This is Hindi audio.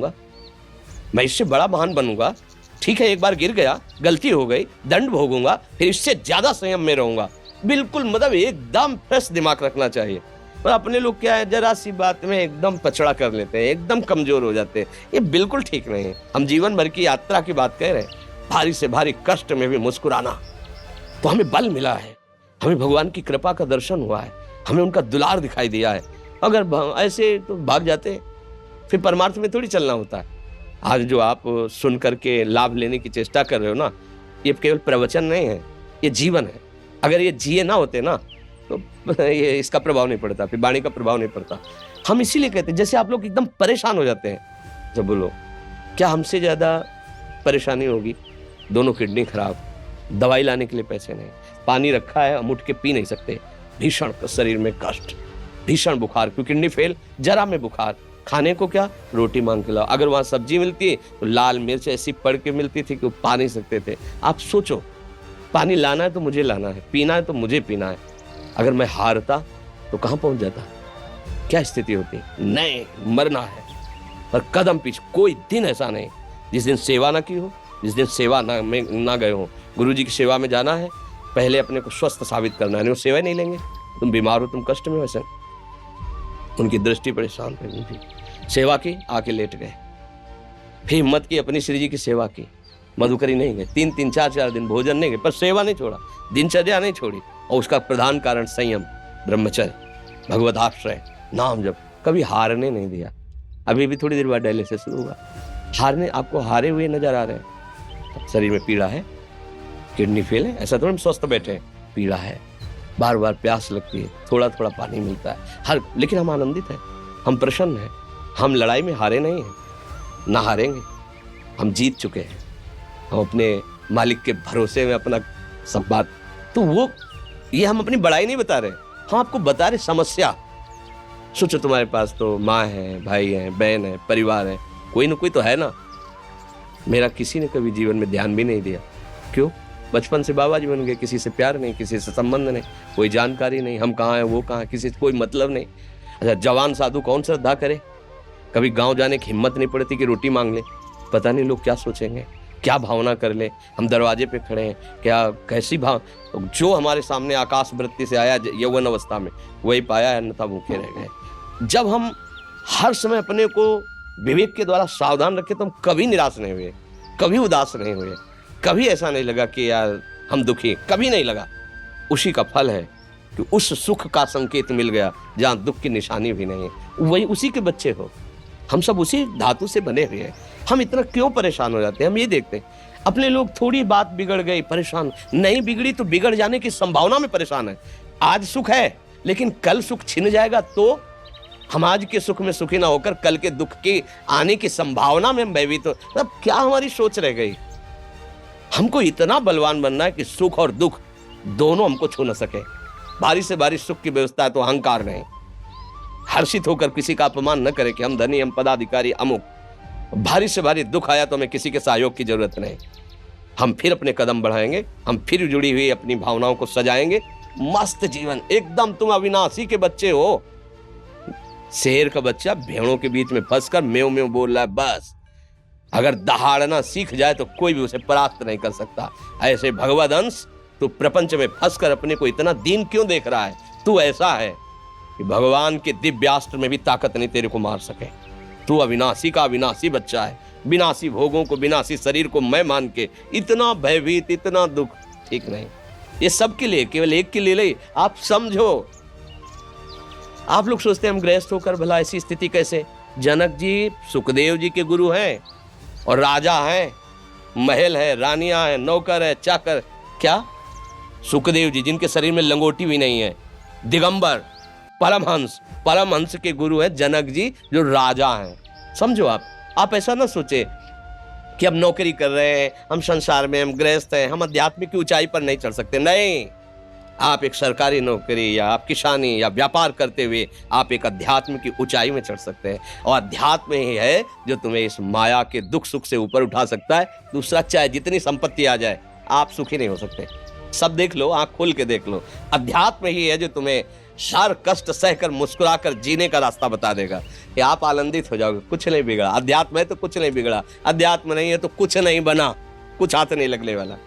बनूंगा, मैं इससे बड़ा महान बनूंगा। ठीक है, एक बार गिर गया, गलती हो गई, दंड भोगूंगा, फिर इससे ज्यादा संयम में रहूंगा। बिल्कुल मतलब एकदम फ्रेश दिमाग रखना चाहिए। और अपने लोग क्या है, जरा सी बात में एकदम पछड़ा कर लेते हैं, एकदम कमजोर हो जाते हैं। ये बिल्कुल ठीक नहीं है। हम जीवन भर की यात्रा की बात कह रहे हैं, भारी से भारी कष्ट में भी मुस्कुराना, तो हमें बल मिला है, हमें भगवान की कृपा का दर्शन हुआ है, हमें उनका दुलार दिखाई दिया है। अगर ऐसे तो भाग जाते, फिर परमार्थ में थोड़ी चलना होता है। आज जो आप सुन करके लाभ लेने की चेष्टा कर रहे हो ना, ये केवल प्रवचन नहीं है, ये जीवन है। अगर ये जिए ना होते ना तो ये इसका प्रभाव नहीं पड़ता, फिर वाणी का प्रभाव नहीं पड़ता। हम इसीलिए कहते हैं, जैसे आप लोग एकदम परेशान हो जाते हैं जब बोलो, क्या हमसे ज़्यादा परेशानी होगी? दोनों किडनी खराब, दवाई लाने के लिए पैसे नहीं, पानी रखा है हम उठ के पी नहीं सकते, भीषण शरीर में कष्ट, भीषण बुखार, क्योंकि किडनी फेल, जरा में बुखार, खाने को क्या, रोटी मांग के लाओ। अगर वहाँ सब्जी मिलती है तो लाल मिर्च ऐसी पड़ के मिलती थी कि वो पा नहीं सकते थे। आप सोचो, पानी लाना है तो मुझे लाना है, पीना है तो मुझे पीना है। अगर मैं हारता तो कहाँ पहुंच जाता, क्या स्थिति होती? नहीं, मरना है, पर कदम पीछे। कोई दिन ऐसा नहीं जिस दिन सेवा ना की हो, जिस दिन सेवा ना गए हो। गुरु जी की सेवा में जाना है, पहले अपने को स्वस्थ साबित करना है, नहीं वो सेवा नहीं लेंगे। तुम बीमार हो, तुम कष्ट में हो, ऐसे उनकी दृष्टि परेशान कर दी। सेवा की, आके लेट गए, फिर हिम्मत की, अपनी श्री जी की सेवा की, मधुकरी नहीं गए, 3-3 4-4 दिन भोजन नहीं गए, पर सेवा नहीं छोड़ा, दिनचर्या नहीं छोड़ी। और उसका प्रधान कारण संयम, ब्रह्मचर्य, भगवत आश्रय, नाम जप, कभी हारने नहीं दिया। अभी भी थोड़ी देर बाद डायलिसिस शुरू हुआ, हारने, आपको हारे हुए नजर आ रहे हैं। शरीर में पीड़ा है, किडनी फेल है, ऐसा तो हम स्वस्थ बैठे हैं, पीड़ा है, बार बार प्यास लगती है, थोड़ा थोड़ा पानी मिलता है, लेकिन हम आनंदित हैं, हम प्रसन्न हैं। हम लड़ाई में हारे नहीं हैं, ना हारेंगे, हम जीत चुके हैं। हम अपने मालिक के भरोसे में अपना संवाद, तो वो ये हम अपनी बड़ाई नहीं बता रहे, हम आपको बता रहे समस्या। सोचो, तुम्हारे पास तो माँ है, भाई है, बहन है, परिवार है, कोई ना कोई तो है ना। मेरा किसी ने कभी जीवन में ध्यान भी नहीं दिया, क्यों? बचपन से बाबा जी बन गए, किसी से प्यार नहीं, किसी से संबंध नहीं, कोई जानकारी नहीं, हम कहाँ हैं वो कहाँ, किसी से कोई मतलब नहीं। अच्छा, जवान साधु कौन श्रद्धा करे? कभी गांव जाने की हिम्मत नहीं पड़ती कि रोटी मांग ले, पता नहीं लोग क्या सोचेंगे, क्या भावना कर ले। हम दरवाजे पे खड़े हैं, क्या कैसी भाव, जो हमारे सामने आकाश वृत्ति से आया यौवन अवस्था में, वही पाया, अन्यथा भूखे रह गए। जब हम हर समय अपने को विवेक के द्वारा सावधान रखे तो हम कभी निराश नहीं हुए, कभी उदास नहीं हुए, कभी ऐसा नहीं लगा कि यार हम दुखी, कभी नहीं लगा। उसी का फल है कि उस सुख का संकेत मिल गया जहाँ दुख की निशानी भी नहीं है, वही उसी के बच्चे हो। हम सब उसी धातु से बने हुए हैं। हम इतना क्यों परेशान हो जाते हैं? हम ये देखते हैं अपने लोग, थोड़ी बात बिगड़ गई परेशान, नहीं बिगड़ी तो बिगड़ जाने की संभावना में परेशान है। आज सुख है लेकिन कल सुख छिन जाएगा, तो हम आज के सुख में सुखी ना होकर कल के दुख की आने की संभावना में भयभीत हो। तो क्या हमारी सोच रह गई? हमको इतना बलवान बनना है कि सुख और दुख दोनों हमको छू न सके। भारी से भारी सुख की व्यवस्था है तो अहंकार नहीं, हर्षित होकर किसी का अपमान न करे कि हम धनी, हम पदाधिकारी, अमुक। भारी से भारी दुख आया तो हमें किसी के सहयोग की जरूरत नहीं, हम फिर अपने कदम बढ़ाएंगे, हम फिर जुड़ी हुई अपनी भावनाओं को सजाएंगे। मस्त जीवन एकदम। तुम अविनाशी के बच्चे हो। शेर का बच्चा भेड़ों के बीच में फंसकर म्यों म्यों बोल रहा है, बस अगर दहाड़ना सीख जाए तो कोई भी उसे परास्त नहीं कर सकता। ऐसे भगवद अंश, तू प्रपंच में फंसकर अपने को इतना दीन क्यों देख रहा है? तू ऐसा है कि भगवान के दिव्यास्त्र में भी ताकत नहीं तेरे को मार सके। तू अविनाशी का अविनाशी बच्चा है। विनाशी भोगों को, विनाशी शरीर को मैं मान के इतना भयभीत, इतना दुख, ठीक नहीं। ये सबके लिए, केवल एक के लिए नहीं। आप समझो, आप लोग सोचते हैं हम गृहस्थ होकर भला ऐसी स्थिति कैसे? जनक जी सुखदेव जी के गुरु हैं और राजा हैं, महल है, रानियां हैं, नौकर है, चाकर। क्या? सुखदेव जी जिनके शरीर में लंगोटी भी नहीं है, दिगंबर, परमहंस, परमहंस के गुरु हैं जनक जी जो राजा हैं। समझो, आप ऐसा ना सोचे कि हम नौकरी कर रहे हैं, हम संसार में, हम गृहस्थ हैं, हम आध्यात्मिक की ऊंचाई पर नहीं चढ़ सकते। नहीं, आप एक सरकारी नौकरी या आप किसानी या व्यापार करते हुए आप एक अध्यात्म की ऊंचाई में चढ़ सकते हैं। और अध्यात्म ही है जो तुम्हें इस माया के दुख सुख से ऊपर उठा सकता है। दूसरा, चाहे जितनी संपत्ति आ जाए, आप सुखी नहीं हो सकते। सब देख लो, आंख खोल के देख लो। अध्यात्म ही है जो तुम्हें हर कष्ट सहकर मुस्कुराकर जीने का रास्ता बता देगा कि आप आनंदित हो जाओगे। कुछ नहीं बिगड़ा, अध्यात्म है तो कुछ नहीं बिगड़ा, अध्यात्म नहीं है तो कुछ नहीं बना, कुछ हाथ नहीं लगने वाला।